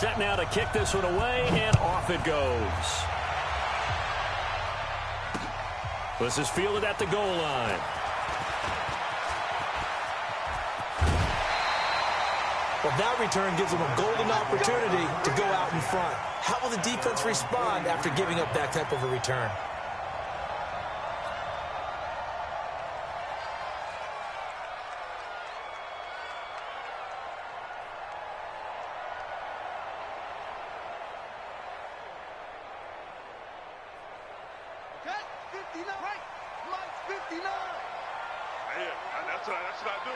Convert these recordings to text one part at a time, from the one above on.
Set now to kick this one away, and off it goes. This is fielded at the goal line. Well, that return gives them a golden opportunity to go out in front. How will the defense respond after giving up that type of a return? Okay, 59. Right. Mike's 59. Yeah, that's what I do.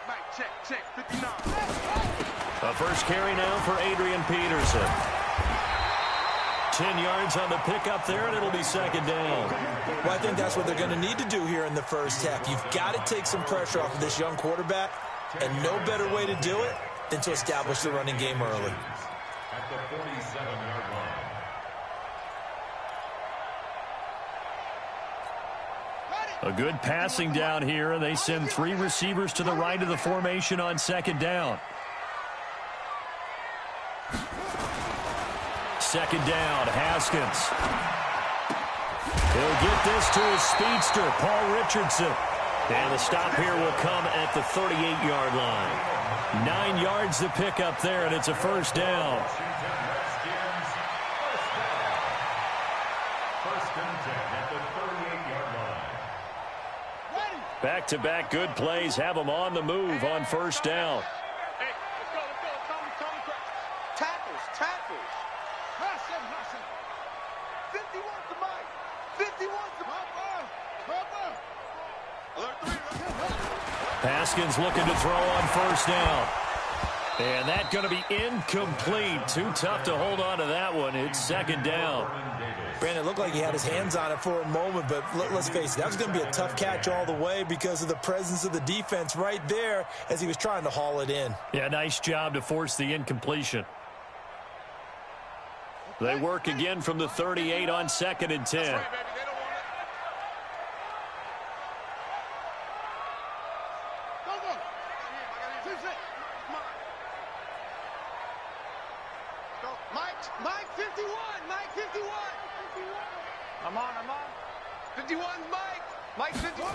Mike, check, 59. A first carry now for Adrian Peterson. 10 yards on the pickup there, and it'll be second down. Well, I think that's what they're going to need to do here in the first half. You've got to take some pressure off of this young quarterback, and no better way to do it than to establish the running game early. At the 47-yard line. A good passing down here. They send 3 receivers to the right of the formation on second down. Second down, Haskins. He'll get this to his speedster, Paul Richardson. And the stop here will come at the 38-yard line. 9 yards to pick up there, and it's a first down. Back-to-back good plays have them on the move on first down. Hey, let's go. Tackles. Rush him. 51's the Mike. 51's the Mike. Alert 3. Haskins looking to throw on first down. And that's going to be incomplete. Too tough to hold on to that one. It's second down. Brandon, it looked like he had his hands on it for a moment, but let's face it, that was going to be a tough catch all the way because of the presence of the defense right there as he was trying to haul it in. Yeah, nice job to force the incompletion. They work again from the 38 on second and 10. Right, baby. They don't want it. Mike 51. Mike 51. I'm on. 51's Mike. Mike 51.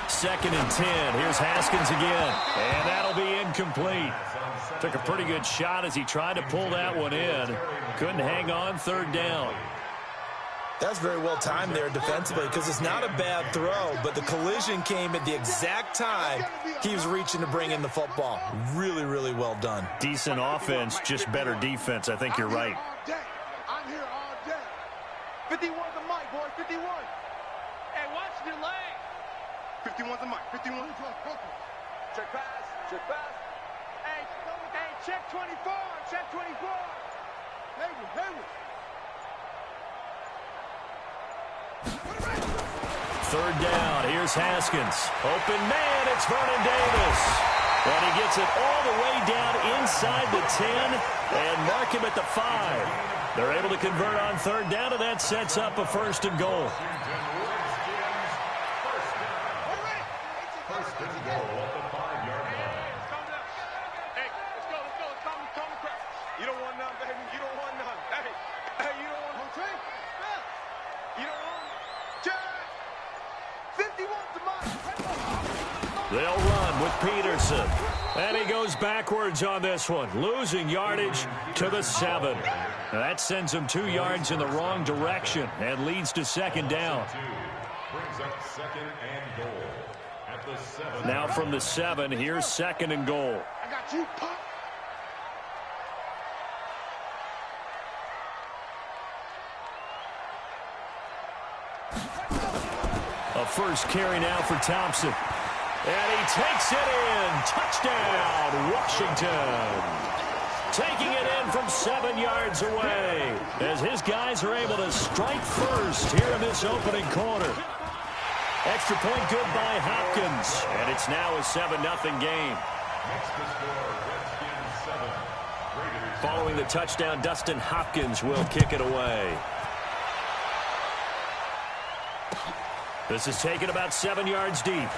Second and 10. Here's Haskins again. And that'll be incomplete. Took a pretty good shot as he tried to pull that one in. Couldn't hang on third down. That's very well timed there defensively because it's not a bad throw, but the collision came at the exact time he was reaching to bring in the football. Really, really well done. Decent offense, just better defense. I think you're right. I'm here all day. 51's the Mike, boy. 51. Hey, watch your leg. 51's the Mike. 51. Check pass. Hey, check 24. Check 24. Hayward. Third down. Here's Haskins. Open man. It's Vernon Davis. And he gets it all the way down inside the 10 and mark him at the 5. They're able to convert on third down, and that sets up a first and goal. First and goal at the 5-yard line. Hey, let's go. Calm the crowd. You don't want none, baby. You don't want none. Hey, you don't want none. You don't want none. 51's the Mike. They'll run with Peterson. And he goes backwards on this one, losing yardage to the 7. Now that sends him 2 yards in the wrong direction and leads to second down. Brings up second and goal at the 7. Now from the 7, here's second and goal. I got you, Pop. A first carry now for Thompson. And he takes it in. Touchdown, Washington. Taking it in from 7 yards away as his guys are able to strike first here in this opening quarter. Extra point good by Hopkins. And it's now a 7-0 game. Next to score, Redskins 7. Raiders. Following the touchdown, Dustin Hopkins will kick it away. This is taken about 7 yards deep.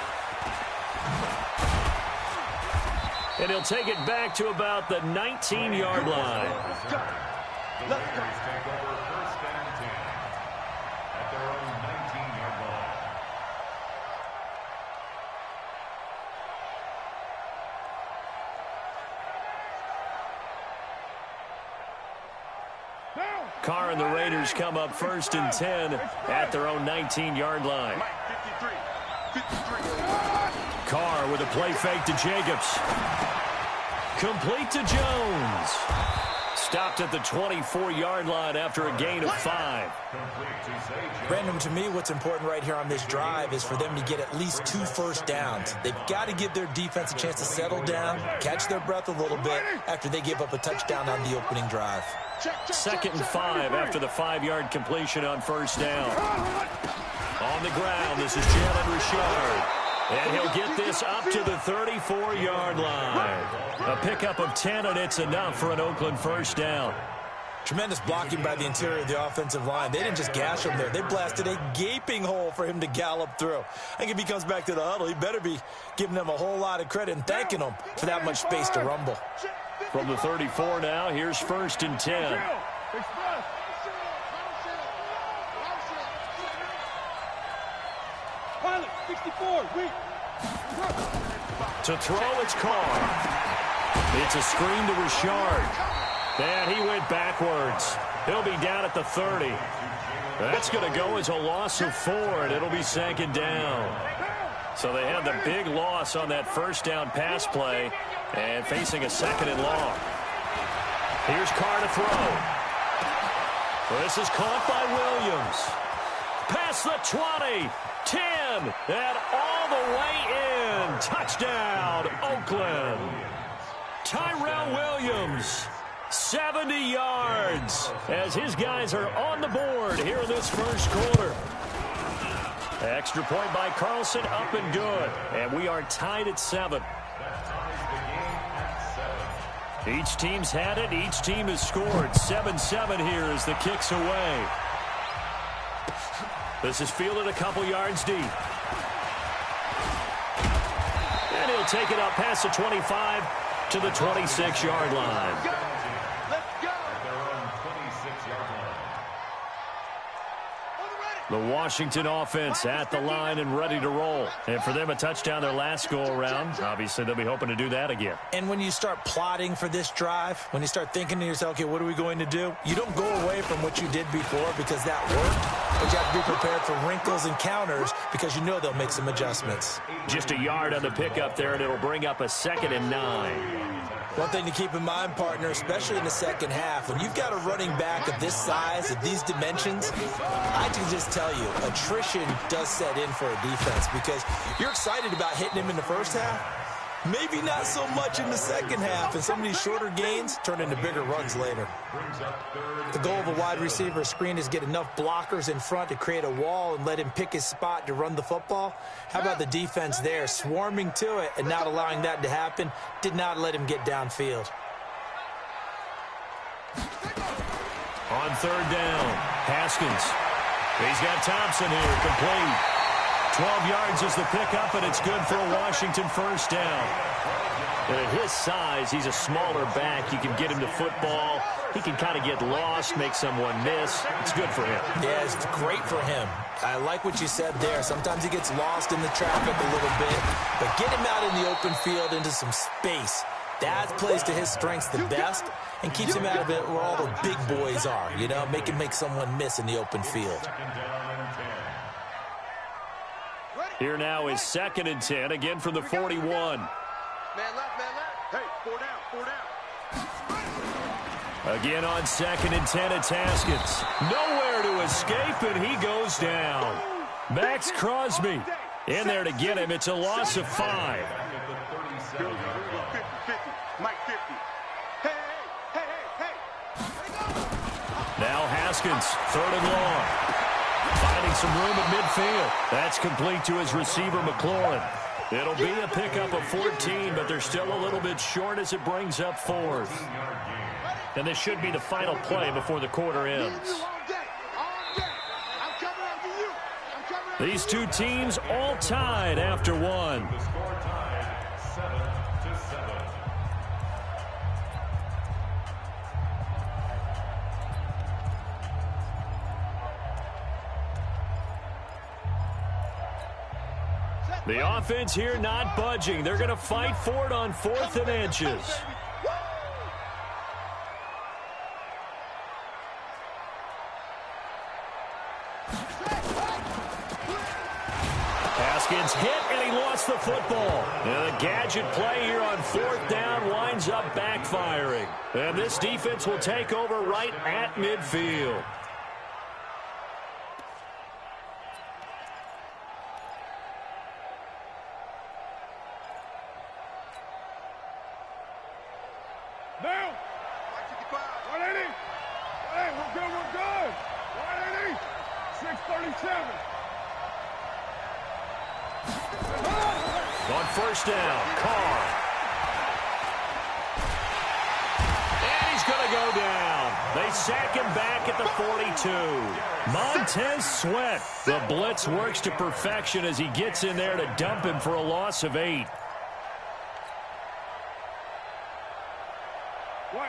And he'll take it back to about the 19-yard line. Let's go. Let's go. Take over first and 10 at their own 19-yard line. Carr and the Raiders come up first and 10 at their own 19-yard line. Mike, 53. Carr with a play fake to Jacobs. Complete to Jones. Stopped at the 24-yard line after a gain of 5. Brandon, to me, what's important right here on this drive is for them to get at least 2 first downs. They've got to give their defense a chance to settle down, catch their breath a little bit after they give up a touchdown on the opening drive. 2nd and 5 after the 5-yard completion on first down. On the ground, this is Jalen Richard. And he'll get this up to the 34-yard line. A pickup of 10, and it's enough for an Oakland first down. Tremendous blocking by the interior of the offensive line. They didn't just gash him there. They blasted a gaping hole for him to gallop through. I think if he comes back to the huddle, he better be giving them a whole lot of credit and thanking them for that much space to rumble. From the 34 now, here's 1st and 10. Pilot, 64, weak. To throw, it's Carr. It's a screen to Richard. And he went backwards. He'll be down at the 30. That's going to go as a loss of 4, and it'll be 2nd down. So they had the big loss on that first down pass play and facing a 2nd and long. Here's Carr to throw. This is caught by Williams. Past the 20, 10, and all the way in. Touchdown, Oakland. Tyrell Williams, 70 yards, as his guys are on the board here in this first quarter. Extra point by Carlson, up and good. And we are tied at 7. Each team's had it. Each team has scored. 7-7 here as the kick's away. This is fielded a couple yards deep. And he'll take it up past the 25 to the 26-yard line. Let's go. The Washington offense at the line and ready to roll. And for them, a touchdown their last go-around. Obviously, they'll be hoping to do that again. And when you start plotting for this drive, when you start thinking to yourself, okay, what are we going to do? You don't go away from what you did before because that worked. But you have to be prepared for wrinkles and counters because you know they'll make some adjustments. Just a yard on the pickup there, and it'll bring up a 2nd and 9. One thing to keep in mind, partner, especially in the second half, when you've got a running back of this size, of these dimensions, I can just tell you, attrition does set in for a defense because you're excited about hitting him in the first half. Maybe not so much in the second half, and some of these shorter gains turn into bigger runs later. The goal of a wide receiver screen is get enough blockers in front to create a wall and let him pick his spot to run the football. How about the defense there, swarming to it and not allowing that to happen? Did not let him get downfield. On 3rd down, Haskins. He's got Thompson here, complete. 12 yards is the pickup, and it's good for a Washington first down. And at his size, he's a smaller back. You can get him to football. He can kind of get lost, make someone miss. It's good for him. Yeah, it's great for him. I like what you said there. Sometimes he gets lost in the traffic a little bit, but get him out in the open field into some space. That plays to his strengths the best and keeps him out of it where all the big boys are, you know, make him make someone miss in the open field. Here now is 2nd and 10, again from the 41. Man left, man left. Hey, 4 down, 4 down. Again on 2nd and 10, it's Haskins. Nowhere to escape, and he goes down. Max Crosby in there to get him. It's a loss of 5. Go, 50, 50. Mike, 50. Hey, hey, hey, hey. Now Haskins, 3rd and long. Finding some room at midfield. That's complete to his receiver, McLaurin. It'll be a pickup of 14, but they're still a little bit short as it brings up 4th. And this should be the final play before the quarter ends. These two teams all tied after one. The score tied 7-7. The offense here not budging. They're going to fight for it on 4th and inches. Haskins hit, and he lost the football. And the gadget play here on 4th down winds up backfiring. And this defense will take over right at midfield. Now, 180. Hey, we're good, we're good. 180. 637. On 1st down, Carr. And he's going to go down. They sack him back at the 42. Montez Sweat. The blitz works to perfection as he gets in there to dump him for a loss of 8.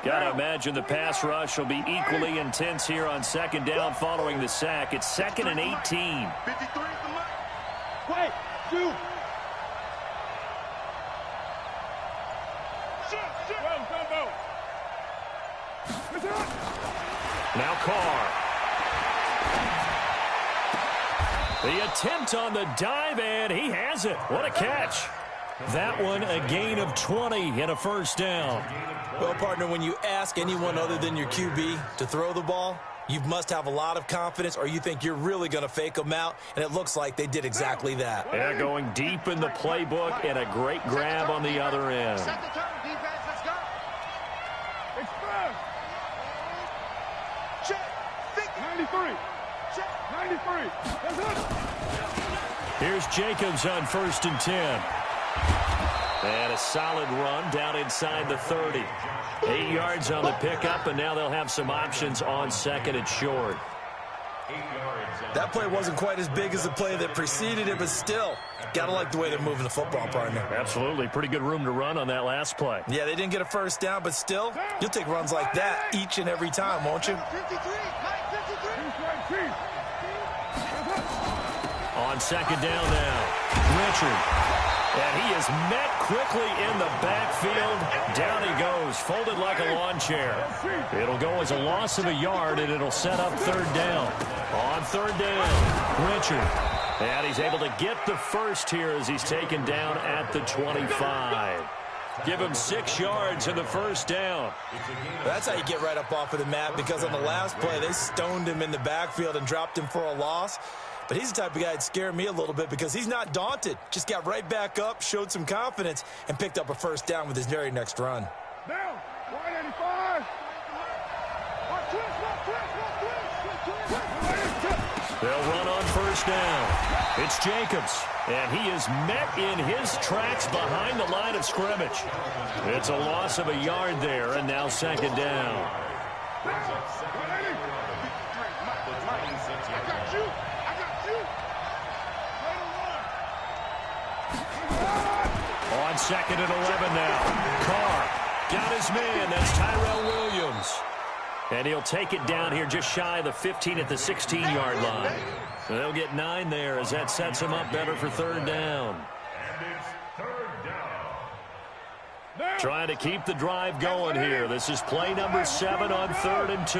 Got to imagine the pass rush will be equally intense here on 2nd down following the sack. It's 2nd and 18. 53 is the mark. Wait, shoot. Now Carr. The attempt on the dive, and he has it. What a catch. That one a gain of 20 and a 1st down. Well, partner, when you ask anyone other than your QB to throw the ball, you must have a lot of confidence or you think you're really going to fake them out, and it looks like they did exactly that. Yeah, going deep in the playbook and a great grab on the other end. Set the turn, defense. Let's go. Express. Check. 93. Check. 93. That's it. Here's Jacobs on 1st and 10. And a solid run down inside the 30. 8 yards on the pickup, and now they'll have some options on 2nd and short. That play wasn't quite as big as the play that preceded it, but still, got to like the way they're moving the football, partner. Absolutely. Pretty good room to run on that last play. Yeah, they didn't get a 1st down, but still, you'll take runs like that each and every time, won't you? 53. 53. On 2nd down now, Richard. And he is met quickly in the backfield. Down he goes, folded like a lawn chair. It'll go as a loss of a yard, and it'll set up 3rd down. On 3rd down, Richard. And he's able to get the 1st here as he's taken down at the 25. Give him 6 yards in the 1st down. That's how you get right up off of the mat, because on the last play, they stoned him in the backfield and dropped him for a loss. But he's the type of guy that scared me a little bit because he's not daunted. Just got right back up, showed some confidence, and picked up a 1st down with his very next run. Down. 185. They'll run on 1st down. It's Jacobs, and he is met in his tracks behind the line of scrimmage. It's a loss of a yard there, and now 2nd down. On 2nd and 11 now. Carr got his man. That's Tyrell Williams. And he'll take it down here just shy of the 15 at the 16-yard line. They'll get 9 there as that sets him up better for 3rd down. And it's 3rd down. Trying to keep the drive going here. This is play number 7 on 3rd and 2.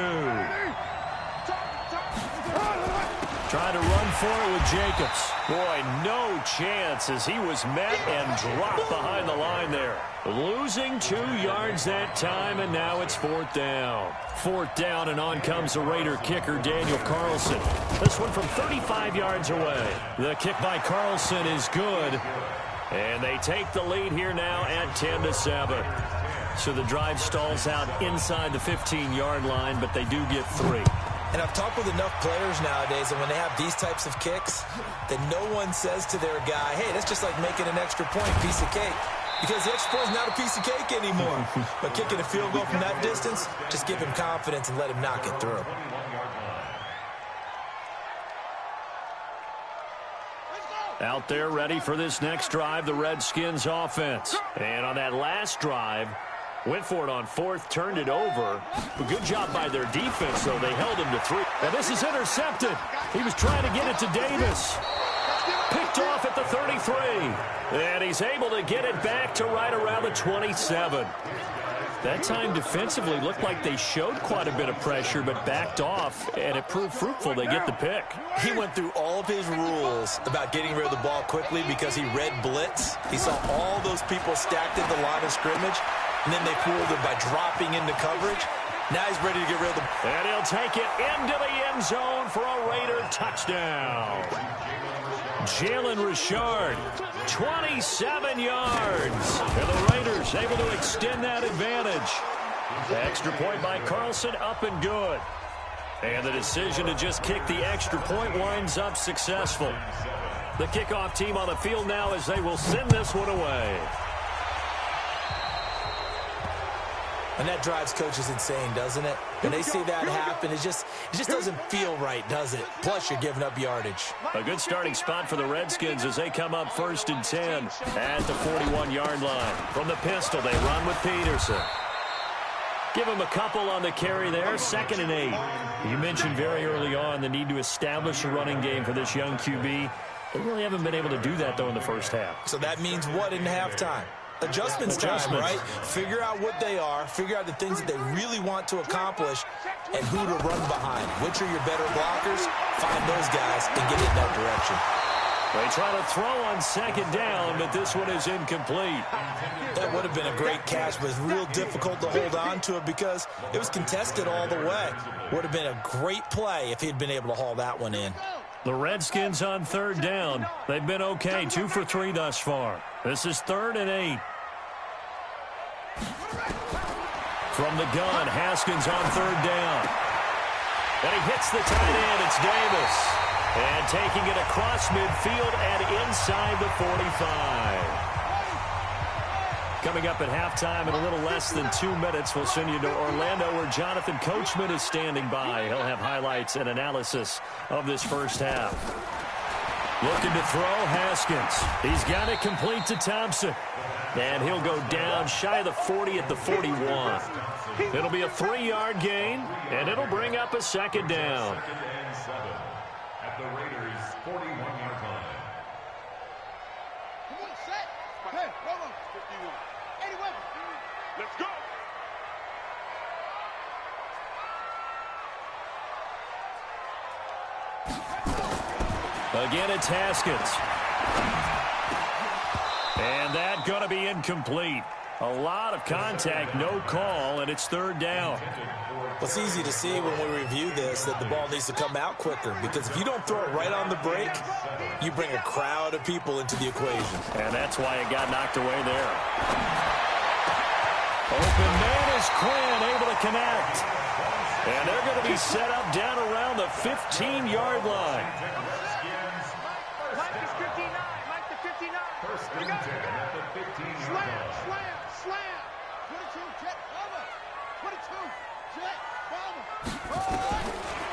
Trying to run for it with Jacobs. Boy, no chance as he was met and dropped behind the line there. Losing 2 yards that time, and now it's 4th down. 4th down, and on comes the Raider kicker, Daniel Carlson. This one from 35 yards away. The kick by Carlson is good, and they take the lead here now at 10-7. So the drive stalls out inside the 15-yard line, but they do get 3. And I've talked with enough players nowadays, and when they have these types of kicks, that no one says to their guy, hey, that's just like making an extra point, piece of cake. Because the extra point is not a piece of cake anymore. But kicking a field goal from that distance, just give him confidence and let him knock it through. Out there ready for this next drive, the Redskins offense. And on that last drive, went for it on fourth, turned it over. But good job by their defense, though. They held him to 3. And this is intercepted. He was trying to get it to Davis. Picked off at the 33. And he's able to get it back to right around the 27. That time defensively looked like they showed quite a bit of pressure but backed off, and it proved fruitful. They get the pick. He went through all of his rules about getting rid of the ball quickly because he read blitz. He saw all those people stacked at the line of scrimmage, and then they fooled him by dropping into coverage. Now he's ready to get rid of the... And he'll take it into the end zone for a Raider touchdown. Jalen Richard, 27 yards. And the Raiders able to extend that advantage. The extra point by Carlson, up and good. And the decision to just kick the extra point winds up successful. The kickoff team on the field now as they will send this one away. And that drives coaches insane, doesn't it? When they see that happen, it just doesn't feel right, does it? Plus, you're giving up yardage. A good starting spot for the Redskins as they come up 1st and 10 at the 41-yard line. From the pistol, they run with Peterson. Give him a couple on the carry there, 2nd and 8. You mentioned very early on the need to establish a running game for this young QB. They really haven't been able to do that, though, in the first half. So that means what in halftime? Adjustments time, right? Figure out what they are, figure out the things that they really want to accomplish, and who to run behind. Which are your better blockers? Find those guys and get in that direction. They try to throw on 2nd down, but this one is incomplete. That would have been a great catch, but it's real difficult to hold on to it because it was contested all the way. Would have been a great play if he'd been able to haul that one in. The Redskins on 3rd down. They've been okay, 2 for 3 thus far. This is 3rd and 8. From the gun, Haskins on 3rd down. And he hits the tight end. It's Davis. And taking it across midfield and inside the 45. Coming up at halftime in a little less than 2 minutes, we'll send you to Orlando where Jonathan Coachman is standing by. He'll have highlights and analysis of this first half. Looking to throw, Haskins. He's got it complete to Thompson. And he'll go down shy of the 40 at the 41. It'll be a 3-yard gain, and it'll bring up a 2nd down. At the Raiders' 41-yard line. Come on, set. Hey, hold on. 51. 81. Let's go. Again, it's Haskins. And that going to be incomplete. A lot of contact, no call, and it's 3rd down. Well, it's easy to see when we review this that the ball needs to come out quicker because if you don't throw it right on the break, you bring a crowd of people into the equation. And that's why it got knocked away there. Open man is Quinn, able to connect. And they're going to be set up down around the 15-yard line. Mike is 59. Mike the 59. First and 10 at the 15-yard line. Slam. 22, jet, over. 22, jet, bomber.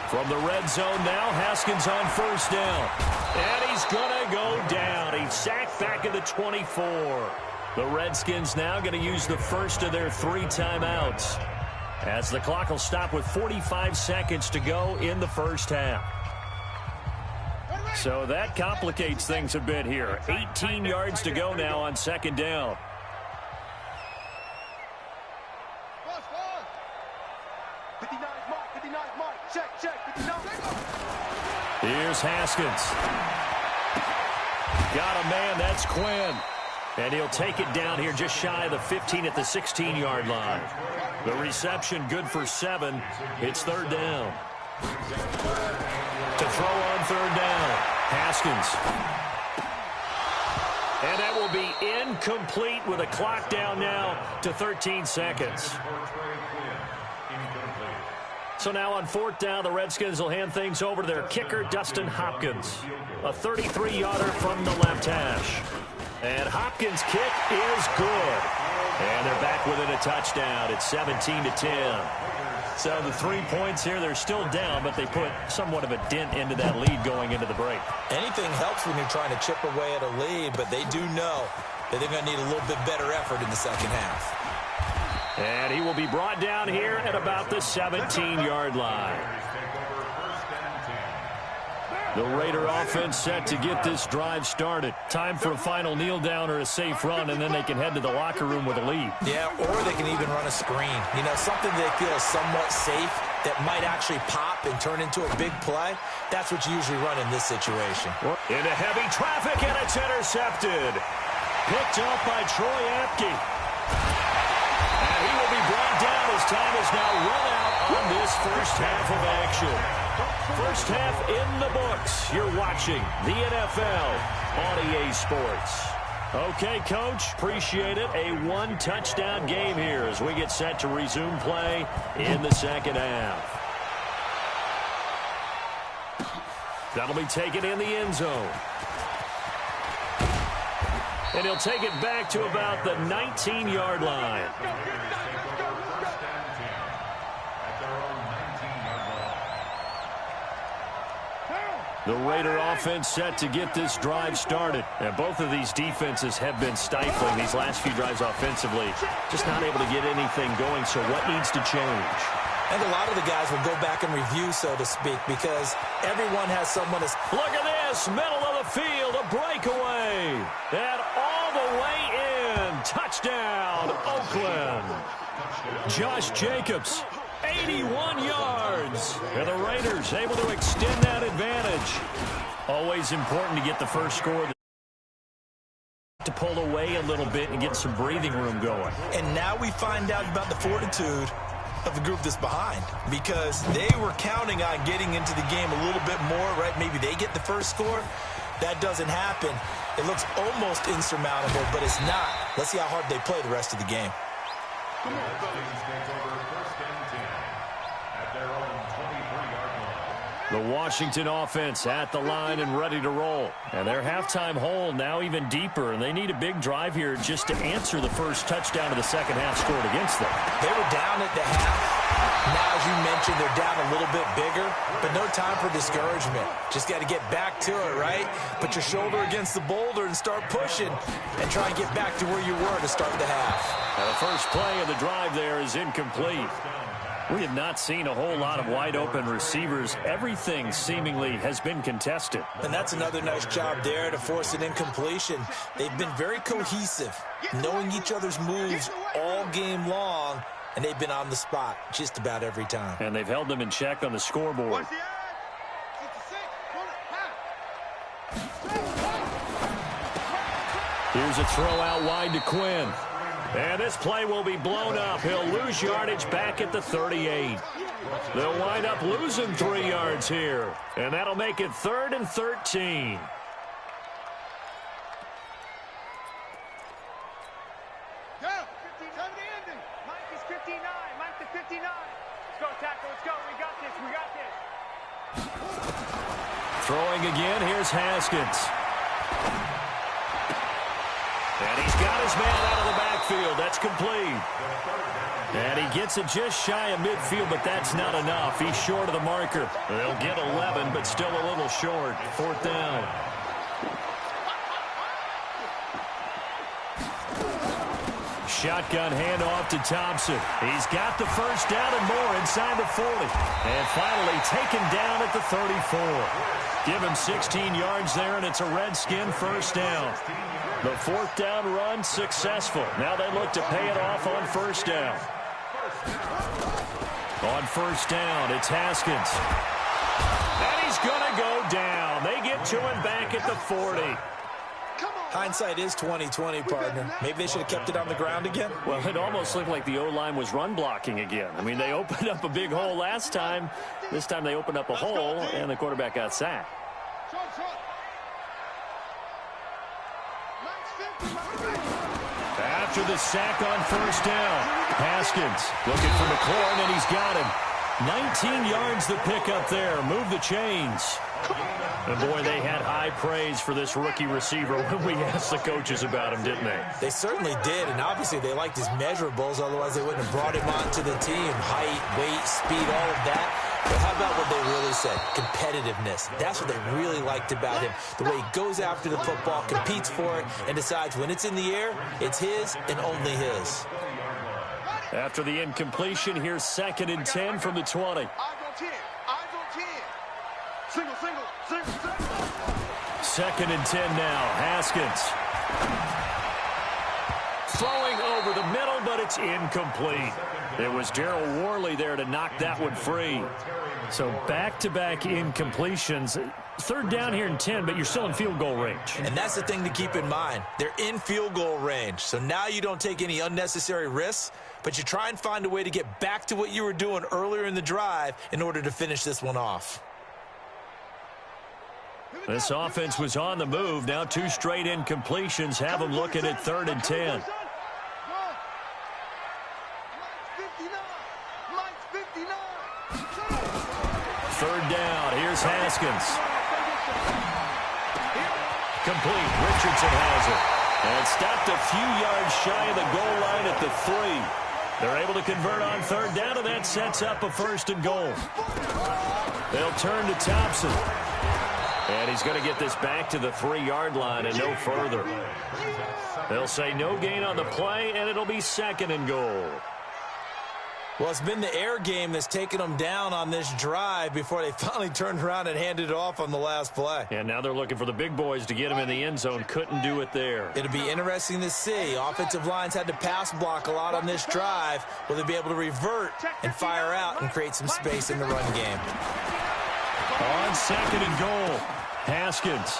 From the red zone now, Haskins on 1st down. And he's going to go down. He's sacked back at the 24. The Redskins now going to use the first of their 3 timeouts as the clock will stop with 45 seconds to go in the first half. So that complicates things a bit here. 18 yards to go now on 2nd down. 59 Mike. Check. 59. Here's Haskins. Got a man, that's Quinn. And he'll take it down here just shy of the 15 at the 16-yard line. The reception good for 7. It's 3rd down. To throw on 3rd down, Haskins. And that will be incomplete with a clock down now to 13 seconds. So now on 4th down, the Redskins will hand things over to their kicker, Dustin Hopkins. A 33-yarder from the left hash. And Hopkins' kick is good. And they're back within a touchdown. It's 17-10. So the 3 points here, they're still down, but they put somewhat of a dent into that lead going into the break. Anything helps when you're trying to chip away at a lead, but they do know that they're going to need a little bit better effort in the second half. And he will be brought down here at about the 17-yard line. The Raider offense set to get this drive started. Time for a final kneel down or a safe run, and then they can head to the locker room with a lead. Yeah, or they can even run a screen. You know, something they feel somewhat safe that might actually pop and turn into a big play. That's what you usually run in this situation. Into heavy traffic, and it's intercepted. Picked up by Troy Apke. And he will be brought down as time is now run out on this first half of action. First half in the books. You're watching the NFL on EA Sports. Okay, Coach, appreciate it. A one-touchdown game here as we get set to resume play in the second half. That'll be taken in the end zone. And he'll take it back to about the 19-yard line. The Raider offense set to get this drive started. And both of these defenses have been stifling these last few drives offensively. Just not able to get anything going, so what needs to change? I think a lot of the guys will go back and review, so to speak, because everyone has someone to... Look at this, middle of the field, a breakaway. And all the way in. Touchdown, Oakland. Josh Jacobs. 81 yards. And the Raiders able to extend that advantage. Always important to get the first score. To pull away a little bit and get some breathing room going. And now we find out about the fortitude of the group that's behind, because they were counting on getting into the game a little bit more, right? Maybe they get the first score. That doesn't happen. It looks almost insurmountable, but it's not. Let's see how hard they play the rest of the game. The Washington offense at the line and ready to roll. And their halftime hole now even deeper, and they need a big drive here just to answer the first touchdown of the second half scored against them. They were down at the half. Now, as you mentioned, they're down a little bit bigger, but no time for discouragement. Just got to get back to it, right? Put your shoulder against the boulder and start pushing and try and get back to where you were to start the half. Now the first play of the drive there is incomplete. We have not seen a whole lot of wide-open receivers. Everything seemingly has been contested. And that's another nice job there to force an incompletion. They've been very cohesive, knowing each other's moves all game long, and they've been on the spot just about every time. And they've held them in check on the scoreboard. Here's a throw out wide to Quinn. And this play will be blown up. He'll lose yardage back at the 38. They'll wind up losing 3 yards here. And that'll make it 3rd and 13. Go! 15, come to the ending. Mike is 59. Mike to 59. Let's go, tackle. Let's go. We got this. We got this. Throwing again. Here's Haskins. And he's got his man out of the backfield. That's complete. And he gets it just shy of midfield, but that's not enough. He's short of the marker. They'll get 11, but still a little short. 4th down. Shotgun handoff to Thompson. He's got the first down and more inside the 40. And finally taken down at the 34. Give him 16 yards there, and it's a Redskin first down. The 4th down run successful. Now they look to pay it off on first down. On first down, it's Haskins. And he's going to go down. They get to him back at the 40. Hindsight is 20/20, partner. Maybe they should have kept it on the ground again. Well, it almost looked like the O-line was run blocking again. I mean, they opened up a big hole last time. This time they opened up a hole, and the quarterback got sacked. After the sack on first down, Haskins looking for McLaurin, and he's got him. 19 yards to pick up there. Move the chains. And boy, they had high praise for this rookie receiver when we asked the coaches about him, didn't they? They certainly did, and obviously they liked his measurables, otherwise they wouldn't have brought him onto the team. Height, weight, speed, all of that. But how about what they really said? Competitiveness. That's what they really liked about him. The way he goes after the football, competes for it, and decides when it's in the air, it's his and only his. After the incompletion, here's 2nd and 10 from the 20. Eyes on 10. Eyes on 10. Single, single, single, single. 2nd and 10 now. Haskins. Throwing over the middle, but it's incomplete. It was Darryl Worley there to knock that one free. So back-to-back incompletions. 3rd down here and 10, but you're still in field goal range. And that's the thing to keep in mind. They're in field goal range. So now you don't take any unnecessary risks, but you try and find a way to get back to what you were doing earlier in the drive in order to finish this one off. This offense was on the move. Now 2 straight incompletions have them looking at 3rd and 10. Third down. Here's Haskins. Complete. Richardson has it. And stopped a few yards shy of the goal line at the 3. They're able to convert on 3rd down, and that sets up a 1st and goal. They'll turn to Thompson. And he's going to get this back to the 3-yard line and no further. They'll say no gain on the play, and it'll be 2nd and goal. Well, it's been the air game that's taken them down on this drive before they finally turned around and handed it off on the last play. And now they're looking for the big boys to get him in the end zone. Couldn't do it there. It'll be interesting to see. Offensive lines had to pass block a lot on this drive. Will they be able to revert and fire out and create some space in the run game? On 2nd and goal, Haskins.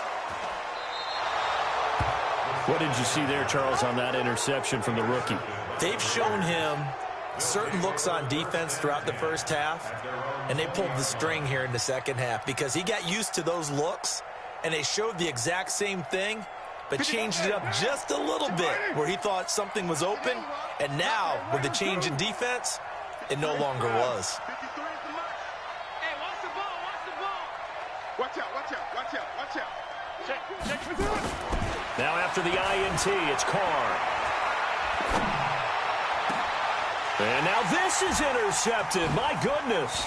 What did you see there, Charles, on that interception from the rookie? They've shown him certain looks on defense throughout the first half, and they pulled the string here in the second half because he got used to those looks, and they showed the exact same thing, but changed it up just a little bit where he thought something was open, and now with the change in defense, it no longer was. Hey, watch the ball, watch the ball. Watch out, watch out, watch out, watch out. Check. Now after the INT, it's Carr. And now this is intercepted. My goodness.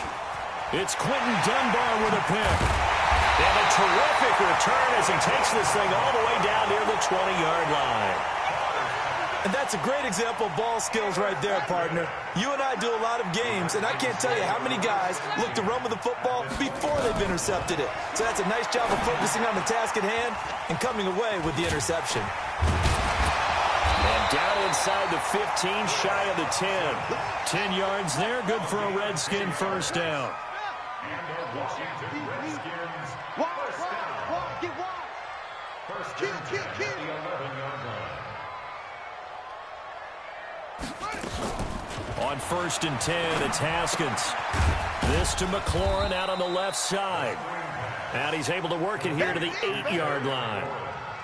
It's Quentin Dunbar with a pick. And a terrific return as he takes this thing all the way down near the 20-yard line. And that's a great example of ball skills right there, partner. You and I do a lot of games, and I can't tell you how many guys look to run with the football before they've intercepted it. So that's a nice job of focusing on the task at hand and coming away with the interception. And down inside the 15, shy of the 10. 10 yards there, good for a Redskin 1st down. And the Washington Redskins first down. First down at the 11-yard line. On 1st and 10, it's Haskins. This to McLaurin out on the left side. And he's able to work it here to the 8-yard line.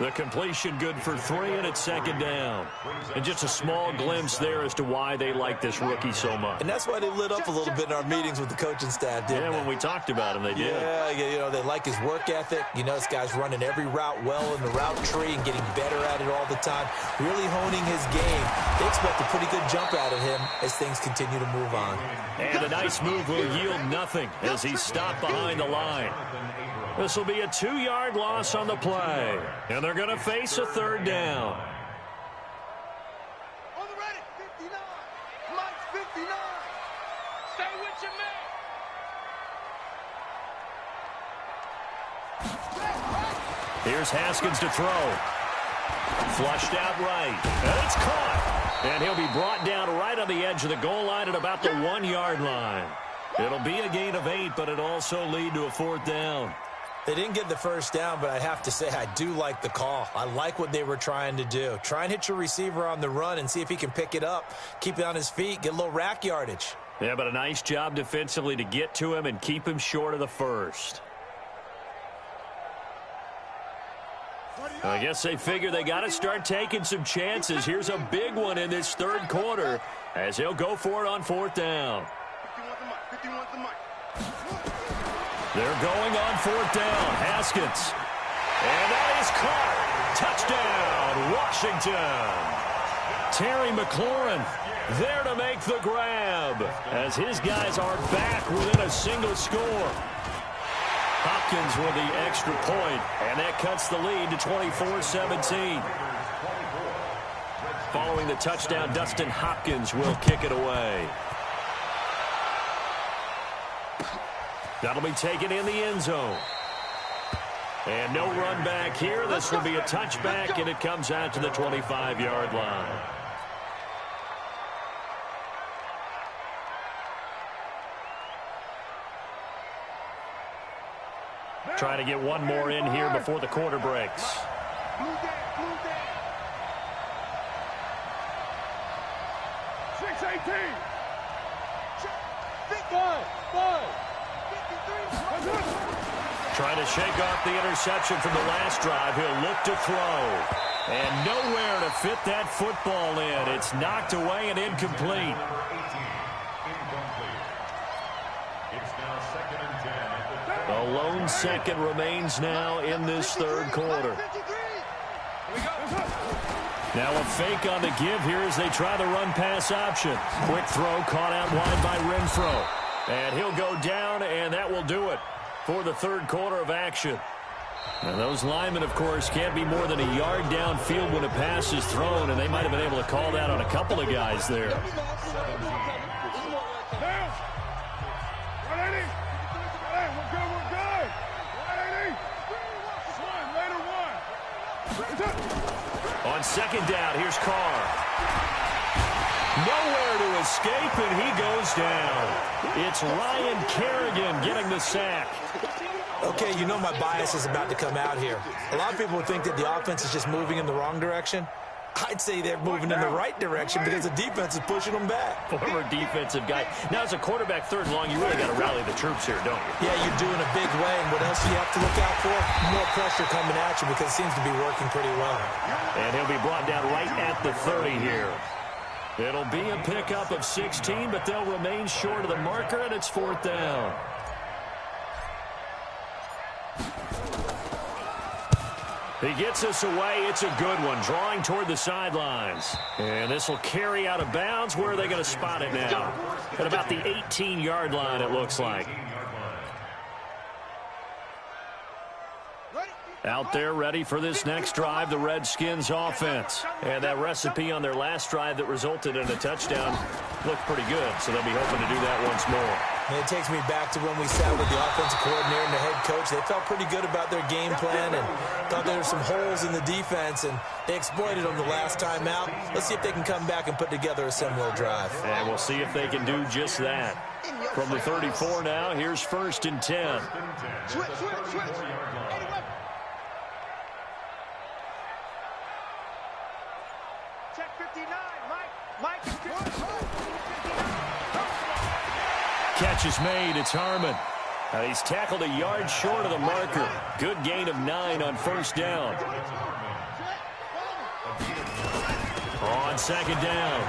The completion good for 3, and it's 2nd down. And just a small glimpse there as to why they like this rookie so much. And that's why they lit up a little bit in our meetings with the coaching staff, didn't they? Yeah, when we talked about him, they did. Yeah, you know, they like his work ethic. You know, this guy's running every route well in the route tree and getting better at it all the time, really honing his game. They expect a pretty good jump out of him as things continue to move on. And a nice move will yield nothing as he's stopped behind the line. This will be a 2-yard loss on the play. And they're going to face a 3rd down. On the ready, 59. Mike's 59. Stay with your man. Here's Haskins to throw. Flushed out right. And it's caught. And he'll be brought down right on the edge of the goal line at about the 1-yard line. It'll be a gain of 8, but it'll also lead to a 4th down. They didn't get the 1st down, but I have to say I do like the call. I like what they were trying to do. Try and hit your receiver on the run and see if he can pick it up, keep it on his feet, get a little rack yardage. Yeah, but a nice job defensively to get to him and keep him short of the 1st. I guess they figure they got to start taking some chances. Here's a big one in this 3rd quarter as they'll go for it on 4th down. 51 to Mike, 51's the mic. They're going on fourth down. Haskins. And that is caught. Touchdown, Washington. Terry McLaurin there to make the grab as his guys are back within a single score. Hopkins with the extra point, and that cuts the lead to 24-17. Following the touchdown, Dustin Hopkins will kick it away. That'll be taken in the end zone. And no run back here. This will be a touchback, and it comes out to the 25-yard line. Trying to get one more in here before the quarter breaks. 6-18. Trying to shake off the interception from the last drive. He'll look to throw. And nowhere to fit that football in. It's knocked away and incomplete. A lone second remains now in this third quarter. Now a fake on the give here as they try the run-pass option. Quick throw caught out wide by Renfro. And he'll go down, and that will do it for the third quarter of action. Now those linemen, of course, can't be more than a yard downfield when a pass is thrown, and they might have been able to call that on a couple of guys there. On second down, here's Carr. Nowhere to escape, and he goes down. It's Ryan Kerrigan getting the sack. Okay, you know my bias is about to come out here. A lot of people would think that the offense is just moving in the wrong direction. I'd say they're moving in the right direction because the defense is pushing them back. Former defensive guy. Now, as a quarterback third and long, you really got to rally the troops here, don't you? Yeah, you do in a big way. And what else do you have to look out for? More pressure coming at you because it seems to be working pretty well. And he'll be brought down right at the 30 here. It'll be a pickup of 16, but they'll remain short of the marker, and it's fourth down. He gets us away. It's a good one. Drawing toward the sidelines. And this will carry out of bounds. Where are they going to spot it now? At about the 18-yard line, it looks like. Out there ready for this next drive, the Redskins offense. And that recipe on their last drive that resulted in a touchdown looked pretty good. So they'll be hoping to do that once more. And it takes me back to when we sat with the offensive coordinator and the head coach. They felt pretty good about their game plan and thought there were some holes in the defense, and they exploited them the last time out. Let's see if they can come back and put together a similar drive. And we'll see if they can do just that. From the 34 now, here's first and 10. Switch. Check 59, Mike is 59. Catch is made. It's Harmon. He's tackled a yard short of the marker. Good gain of 9 on first down. On second down,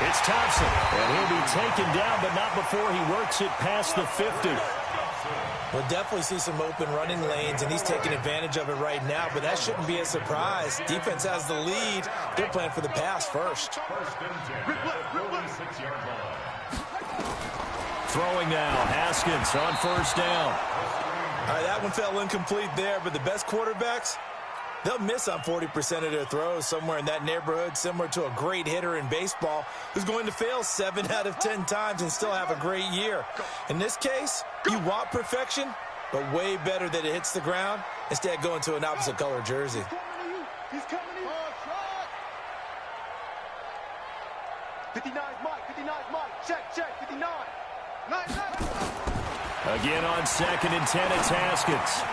it's Thompson. And he'll be taken down, but not before he works it past the 50. We'll definitely see some open running lanes, and he's taking advantage of it right now, but that shouldn't be a surprise. Defense has the lead. They're playing for the pass first. Throwing now, Haskins on first down. All right, that one fell incomplete there, but the best quarterbacks, they'll miss on 40% of their throws, somewhere in that neighborhood, similar to a great hitter in baseball who's going to fail 7 out of 10 times and still have a great year. In this case, you want perfection, but way better that it hits the ground instead of going to an opposite color jersey. He's coming in. 59's Mike. Check, 59. Again on second and 10, it's Haskins.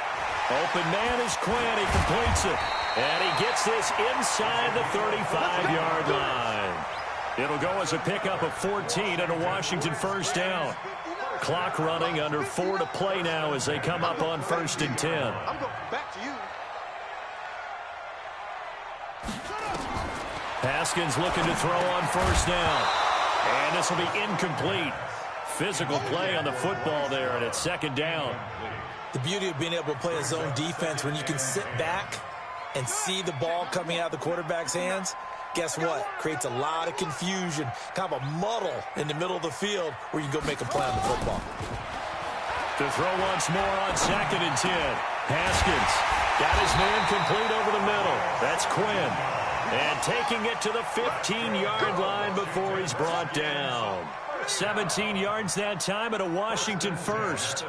Open man is Quinn. He completes it. And he gets this inside the 35-yard line. It'll go as a pickup of 14 and a Washington first down. Clock running, under 4 to play now as they come up on first and 10. I'm going back to you. Haskins looking to throw on first down. And this will be incomplete. physical play on the football there, and it's second down. The beauty of being able to play a zone defense when you can sit back and see the ball coming out of the quarterback's hands, guess what? Creates a lot of confusion, kind of a muddle in the middle of the field where you can go make a play on the football. To throw once more on 2nd and 10. Haskins got his man complete over the middle. That's Quinn. And taking it to the 15-yard line before he's brought down. 17 yards that time at a Washington first.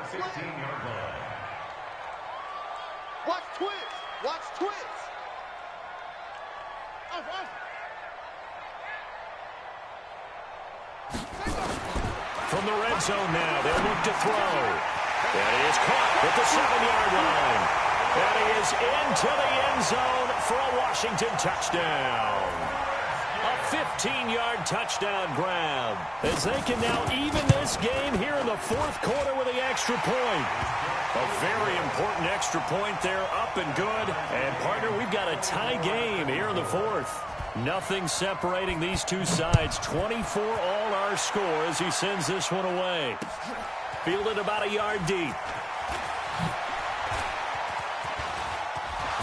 Watch twins. Watch twins. From the red zone now, they'll look to throw. And he is caught at the 7-yard line. And he is into the end zone for a Washington touchdown. A 15-yard touchdown grab as they can now even this game here in the 4th quarter with the extra point. A very important extra point there, up and good. And, partner, we've got a tie game here in the 4th. Nothing separating these two sides. 24 all our score as he sends this one away. Fielded about a yard deep.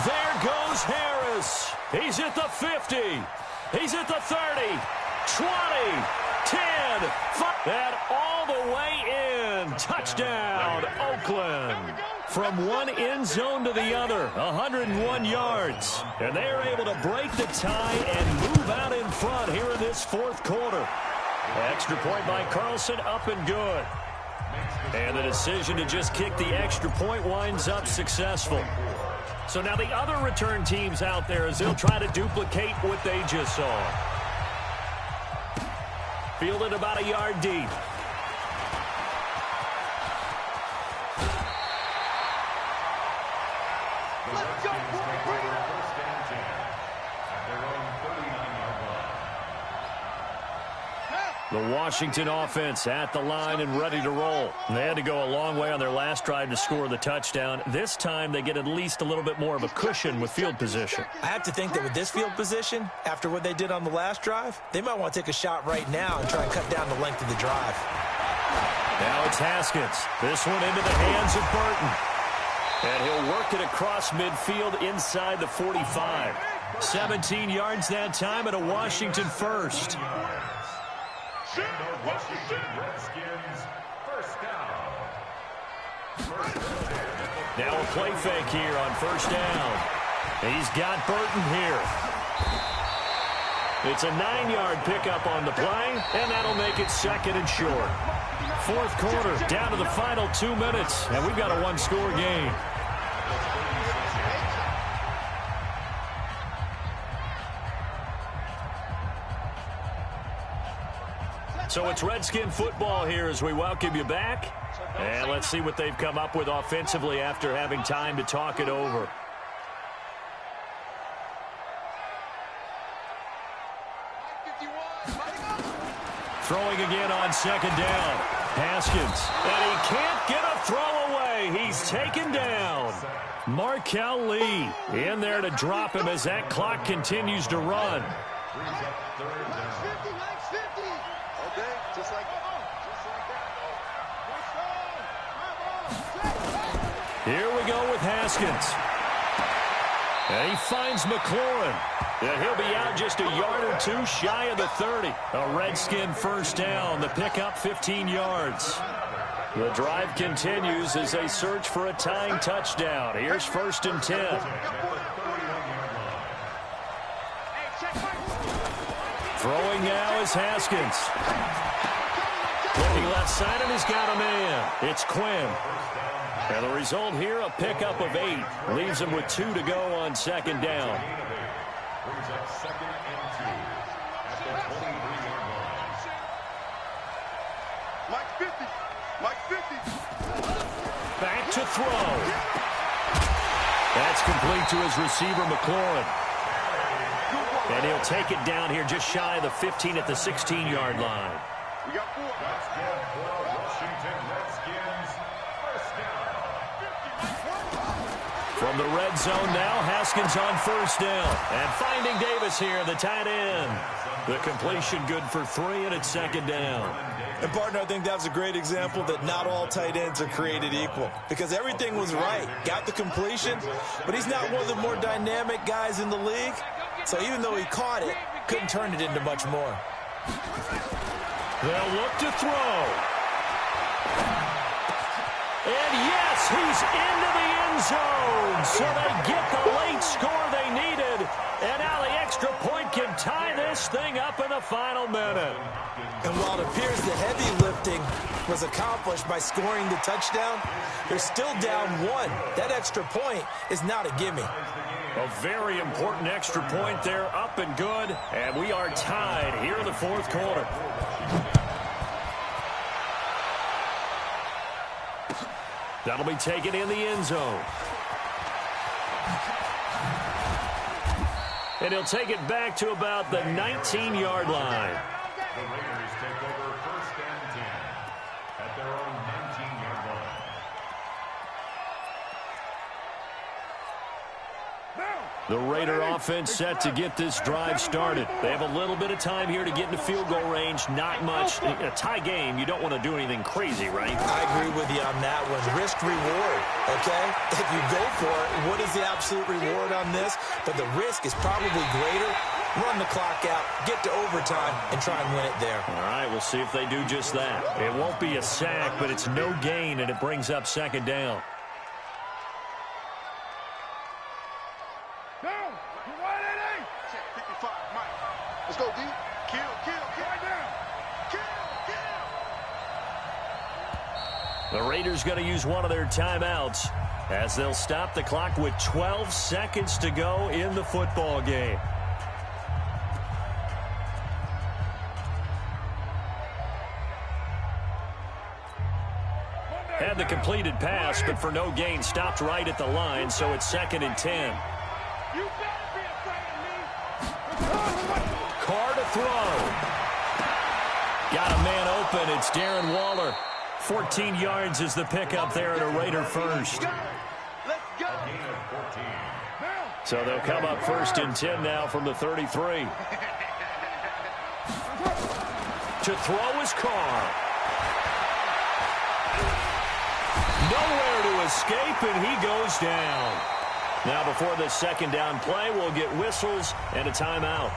There goes Harris. He's at the 50. He's at the 30. 20. 10. 5. And all the way in. Touchdown, Oakland. From one end zone to the other, 101 yards. And they are able to break the tie and move out in front here in this 4th quarter. Extra point by Carlson, up and good. And the decision to just kick the extra point winds up successful. So now the other return teams out there as they'll try to duplicate what they just saw. Fielded about a yard deep. Let's go, boy. The Washington offense at the line and ready to roll. They had to go a long way on their last drive to score the touchdown. This time they get at least a little bit more of a cushion with field position. I have to think that with this field position, after what they did on the last drive, they might want to take a shot right now and try and cut down the length of the drive. Now it's Haskins. This one into the hands of Burton. And he'll work it across midfield inside the 45. 17 yards that time at a Washington first. And the Washington Redskins first down. Now a play fake here on first down. He's got Burton here. It's a 9-yard pickup on the play, and that'll make it 2nd and short. 4th quarter, down to the final 2 minutes, and we've got a one-score game. So it's Redskin football here as we welcome you back. And let's see what they've come up with offensively after having time to talk it over. Throwing again on 2nd down. Haskins. And he can't get a throw away. He's taken down. Markel Lee in there to drop him as that clock continues to run. Here we go with Haskins. And he finds McLaurin. And he'll be out just a yard or two shy of the 30. A Redskin first down. The pickup 15 yards. The drive continues as they search for a tying touchdown. Here's 1st and 10. Throwing now is Haskins. Looking left side, and he's got a man. It's Quinn. And the result here, a pickup of 8. Leaves him with 2 to go on 2nd down. Brings up 2nd and 2 at the 23-yard line. Mike 50. Mike 50. Back to throw. That's complete to his receiver, McLaurin. And he'll take it down here just shy of the 15 at the 16-yard line. We got 4. That's good for Washington Redskins. First down. From From the red zone now, Haskins on first down. And finding Davis here, the tight end. The completion good for 3, and it's second down. And, partner, I think that was a great example that not all tight ends are created equal, because everything was right. Got the completion, but he's not one of the more dynamic guys in the league. So even though he caught it, couldn't turn it into much more. They'll look to throw. And, yes, he's into the end zone. So they get the late score they needed. And now the extra point can tie this thing up in the final minute. And while it appears the heavy lifting was accomplished by scoring the touchdown, they're still down 1. That extra point is not a gimme. A very important extra point there, up and good. And we are tied here in the fourth quarter. That'll be taken in the end zone. And he'll take it back to about the 19-yard line. The Raiders take over 1st and 10 at their own 19-yard line. The Raider offense set to get this drive started. They have a little bit of time here to get into field goal range. Not much. In a tie game, you don't want to do anything crazy, right? I agree with you on that one. Risk reward, okay? If you go for it, what is the absolute reward on this? But the risk is probably greater. Run the clock out, get to overtime, and try and win it there. All right, we'll see if they do just that. It won't be a sack, but it's no gain, and it brings up second down. Let's go, D. Kill. Right down. Kill. The Raiders going to use one of their timeouts as they'll stop the clock with 12 seconds to go in the football game. Had the completed pass, but for no gain, stopped right at the line, so it's 2nd and 10. You better be afraid of me. Carr to throw. Got a man open. It's Darren Waller. 14 yards is the pickup there at a Raider first. Let's go. So they'll come up 1st and 10 now from the 33. To throw is Carr. Nowhere to escape, and he goes down. Now before the second down play, we'll get whistles and a timeout.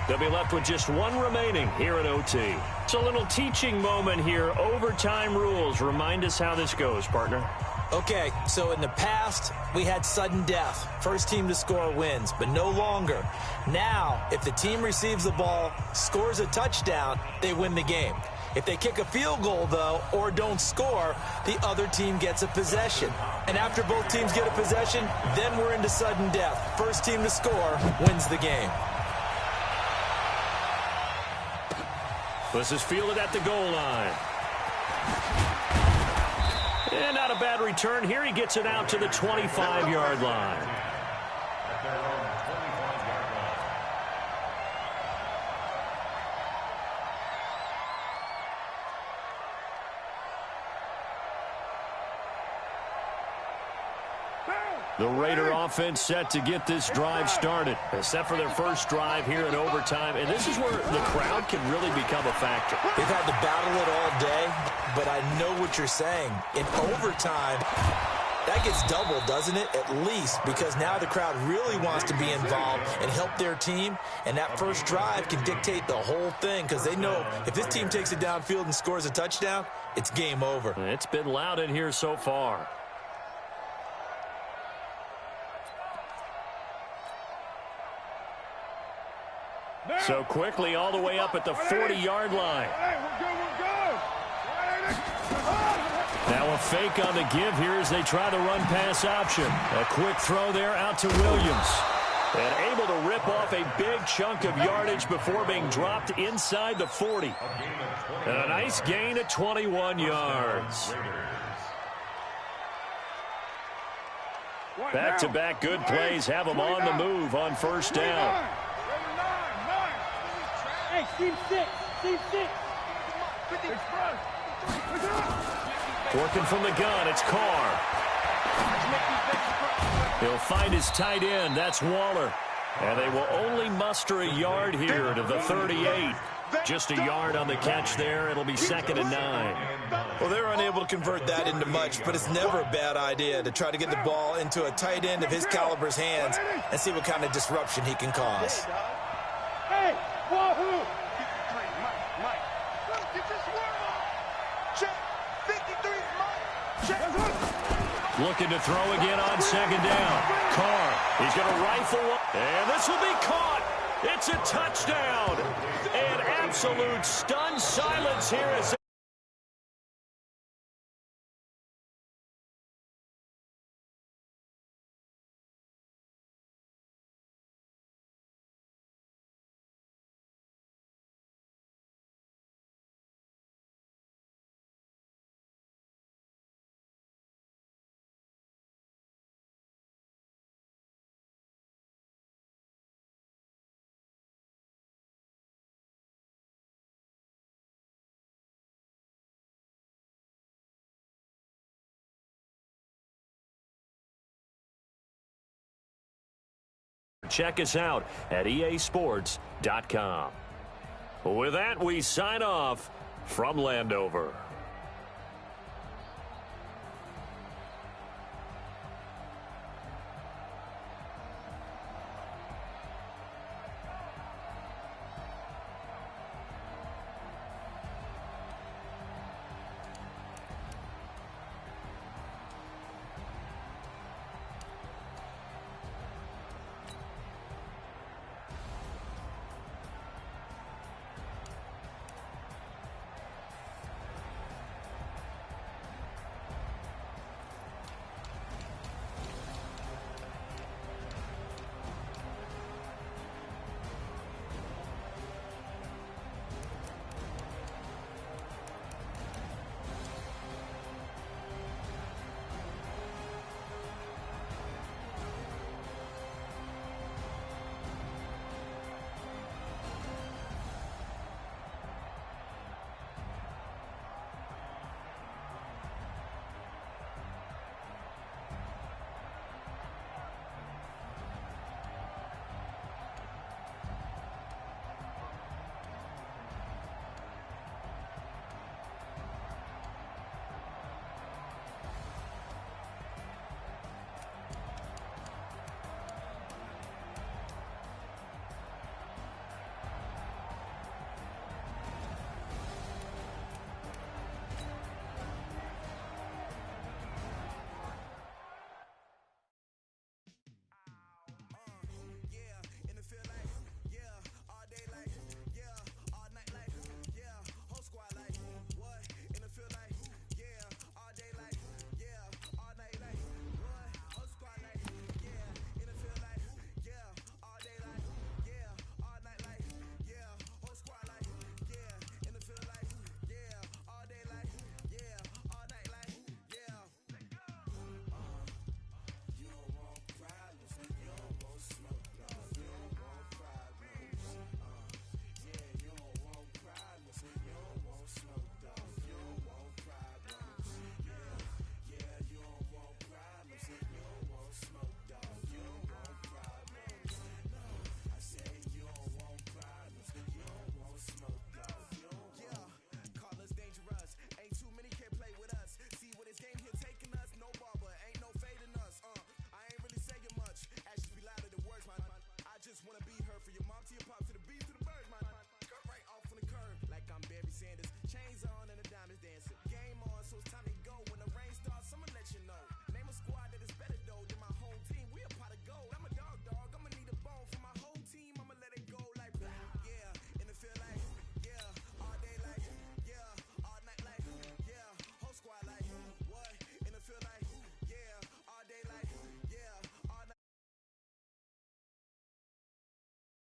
They'll be left with just one remaining here at OT. It's a little teaching moment here. Overtime rules. Remind us how this goes, partner. Okay, so in the past, we had sudden death. First team to score wins, but no longer. Now, if the team receives the ball, scores a touchdown, they win the game. If they kick a field goal, though, or don't score, the other team gets a possession. And after both teams get a possession, then we're into sudden death. First team to score wins the game. This is fielded at the goal line. And not a bad return here. He gets it out to the 25-yard line. At their own 25-yard line. The Raider offense set to get this drive started, except for their first drive here in overtime. And this is where the crowd can really become a factor. They've had to battle it all day, but I know what you're saying. In overtime, that gets doubled, doesn't it? At least, because now the crowd really wants to be involved and help their team. And that first drive can dictate the whole thing, because they know if this team takes it downfield and scores a touchdown, it's game over. It's been loud in here so far. So quickly all the way up at the 40-yard line. Now a fake on the give here as they try the run-pass option. A quick throw there out to Williams. And able to rip off a big chunk of yardage before being dropped inside the 40. And a nice gain at 21 yards. Back-to-back good plays have them on the move on first down. Hey, Steve 6. Working from the gun, it's Carr. He'll find his tight end. That's Waller. And they will only muster a yard here to the 38. Just a yard on the catch there. It'll be 2nd and 9. Well, they're unable to convert that into much, but it's never a bad idea to try to get the ball into a tight end of his caliber's hands and see what kind of disruption he can cause. Hey, wahoo! 53, Mike. Get this worm on. Check. 53's Mike. Check. Looking to throw again on 2nd down. Carr, he's going to rifle one. And this will be caught. It's a touchdown. And absolute stunned silence here as check us out at easports.com. With that, we sign off from Landover.